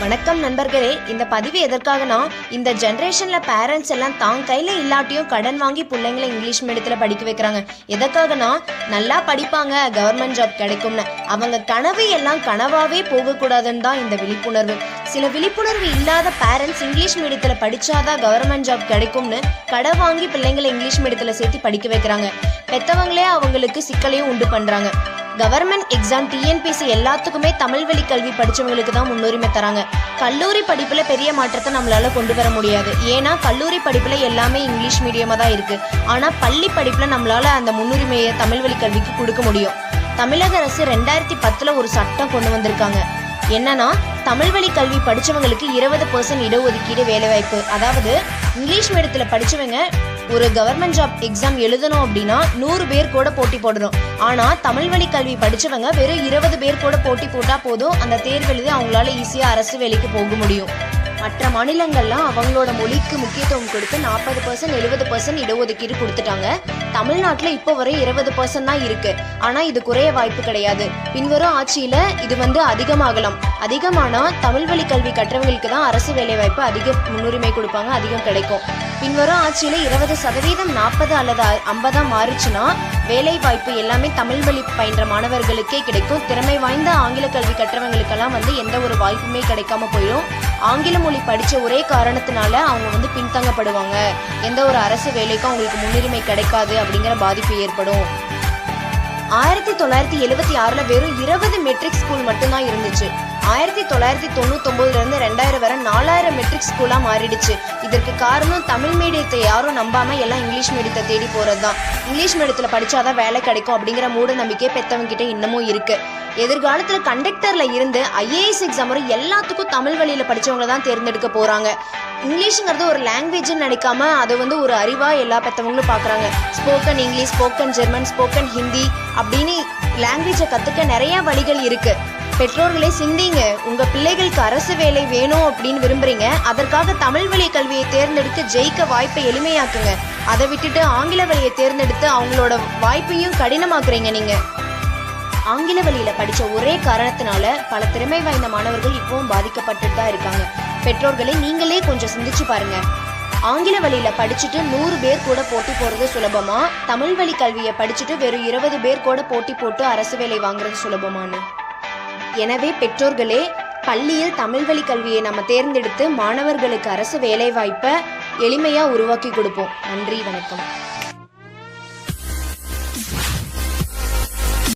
வணக்கம் நண்பர்களே. இந்த பதிவு எதற்காகனா, இந்த ஜென்ரேஷன்ல பேரண்ட்ஸ் எல்லாம் தான் கையில இல்லாட்டியும் கடன் வாங்கி பிள்ளைங்களை இங்கிலீஷ் மீடியத்துல படிக்க வைக்கிறாங்க. எதற்காகனா, நல்லா படிப்பாங்க, கவர்மெண்ட் ஜாப் கிடைக்கும்னு. அவங்க கனவு எல்லாம் கனவாவே போகக்கூடாதுன்னு தான் இந்த விழிப்புணர்வு. சில விழிப்புணர்வு இல்லாத பேரண்ட்ஸ் இங்கிலீஷ் மீடியத்துல படிச்சாதான் கவர்மெண்ட் ஜாப் கிடைக்கும்னு கடன் வாங்கி பிள்ளைங்களை இங்கிலீஷ் மீடியத்துல சேர்த்து படிக்க வைக்கிறாங்க. பெத்தவங்களே அவங்களுக்கு சிக்கலையும் உண்டு பண்றாங்க. கவர்மெண்ட் எக்ஸாம் டிஎன்பிசி எல்லாத்துக்குமே தமிழ் வழி கல்வி படிச்சவங்களுக்கு தான் முன்னுரிமை தராங்க. கல்லூரி படிப்புல பெரிய மாற்றத்தை நம்மளால கொண்டு வர முடியாது. ஏன்னா கல்லூரி படிப்புல எல்லாமே இங்கிலீஷ் மீடியமா தான் இருக்கு. ஆனா பள்ளி படிப்புல நம்மளால அந்த முன்னுரிமையை தமிழ் வழி கல்விக்கு கொடுக்க முடியும். தமிழக அரசு 2010 ஒரு சட்டம் கொண்டு வந்திருக்காங்க. என்னன்னா, தமிழ் வழி கல்வி படிச்சவங்களுக்கு 20% இடஒதுக்கீடு வேலைவாய்ப்பு. அதாவது இங்கிலீஷ் மீடியத்துல படிச்சவங்க ஒரு கவர்மெண்ட் ஜாப் எக்ஸாம் எழுதணும் அப்படின்னா 100 பேர் கூட போட்டி போடணும். ஆனா தமிழ் வழி கல்வி படிச்சவங்க வெறும் 20 பேர் கூட போட்டி போட்டா போதும், அந்த தேர்வு எழுதி அவங்களால ஈஸியா அரசு வேலைக்கு போக முடியும். மற்ற மாநிலங்கள்லாம் அவங்களோட மொழிக்கு முக்கியத்துவம் கொடுத்து 40% 70% இடஒதுக்கீடு கொடுத்துட்டாங்க. தமிழ்நாட்டில் இப்போ வரை 20% தான் இருக்கு. ஆனா இது குறைய வாய்ப்பு கிடையாது. பின்வரும் ஆட்சியில இது அதிகமாகலாம். அதிகமானா தமிழ் வழி கல்வி கற்றவங்களுக்கு தான் அரசு வேலை வாய்ப்பு அதிக முன்னுரிமை கொடுப்பாங்க, அதிகம் கிடைக்கும். பின்வரும் ஆட்சியில 20% 40 அல்லது 50 மாறிச்சுன்னா வேலை வாய்ப்பு எல்லாமே தமிழ் வழி பயின்ற மாணவர்களுக்கே கிடைக்கும். திறமை வாய்ந்த ஆங்கில கல்வி கற்றவங்களுக்கெல்லாம் எந்த ஒரு வாய்ப்புமே கிடைக்காம போயிடும். ஆங்கில மொழி படிச்ச ஒரே காரணத்தினால அவங்க பின்தங்கப்படுவாங்க. எந்த ஒரு அரசு வேலைக்கும் அவங்களுக்கு முன்னுரிமை கிடைக்காது அப்படிங்கிற பாதிப்பு ஏற்படும். 1976 வெறும் 20 மெட்ரிக் ஸ்கூல் மட்டும்தான் இருந்துச்சு. 1999 2000 வரை 4000 மெட்ரிக் ஸ்கூலா மாறிடுச்சு. இதற்கு காரணம் தமிழ் மீடியத்தை யாரும் நம்பாம எல்லாம் இங்கிலீஷ் மீடியத்தை தேடி போறதுதான். இங்கிலீஷ் மீடியத்துல படிச்சாதான் வேலை கிடைக்கும் அப்படிங்கிற மூட நம்பிக்கை பெத்தவங்க கிட்ட இன்னமும் இருக்கு. எதிர்காலத்துல கண்டக்டர்ல இருந்து IAS எக்ஸாம் வரை எல்லாத்துக்கும் தமிழ் வழியில படிச்சவங்க தான் தேர்ந்தெடுக்க போறாங்க. இங்கிலீஷுங்கிறது ஒரு லாங்குவேஜ்னு நினைக்காம அதை ஒரு அறிவா எல்லா பெற்றவங்களும் பார்க்குறாங்க. Spoken English, spoken German, spoken Hindi அப்படின்னு லாங்குவேஜை கற்றுக்க நிறைய வழிகள் இருக்கு. பெற்றோர்களே சிந்திங்க. உங்க பிள்ளைகளுக்கு அரசு வேலை வேணும் அப்படின்னு விரும்புறீங்க, அதற்காக தமிழ் வழி கல்வியை தேர்ந்தெடுத்து ஜெயிக்க வாய்ப்பை எளிமையாக்குங்க. அதை விட்டுட்டு ஆங்கில வழியை தேர்ந்தெடுத்து அவங்களோட வாய்ப்பையும் கடினமாக்குறீங்க. நீங்க ஆங்கில வழியில படிச்ச ஒரே காரணத்தினால பல திறமை வாய்ந்த மாணவர்கள் இப்பவும் பாதிக்கப்பட்டுட்டு தான் இருக்காங்க. பெற்றோர்களை நீங்களே கொஞ்சம் சிந்திச்சு பாருங்க. ஆங்கில வழியில படிச்சுட்டு 100 பேர் கூட போட்டி போறது சுலபமா, தமிழ் வழி கல்வியை படிச்சுட்டு வெறும் 20 பேர் கூட போட்டி போட்டு அரசு வேலை வாங்குறது சுலபமானு? எனவே பெற்றோர்களே, பள்ளியில் தமிழ் வழி கல்வியை நம்ம தேர்ந்தெடுத்து மாணவர்களுக்கு அரசு வேலை வாய்ப்பை எளிமையா உருவாக்கி கொடுப்போம். நன்றி, வணக்கம்.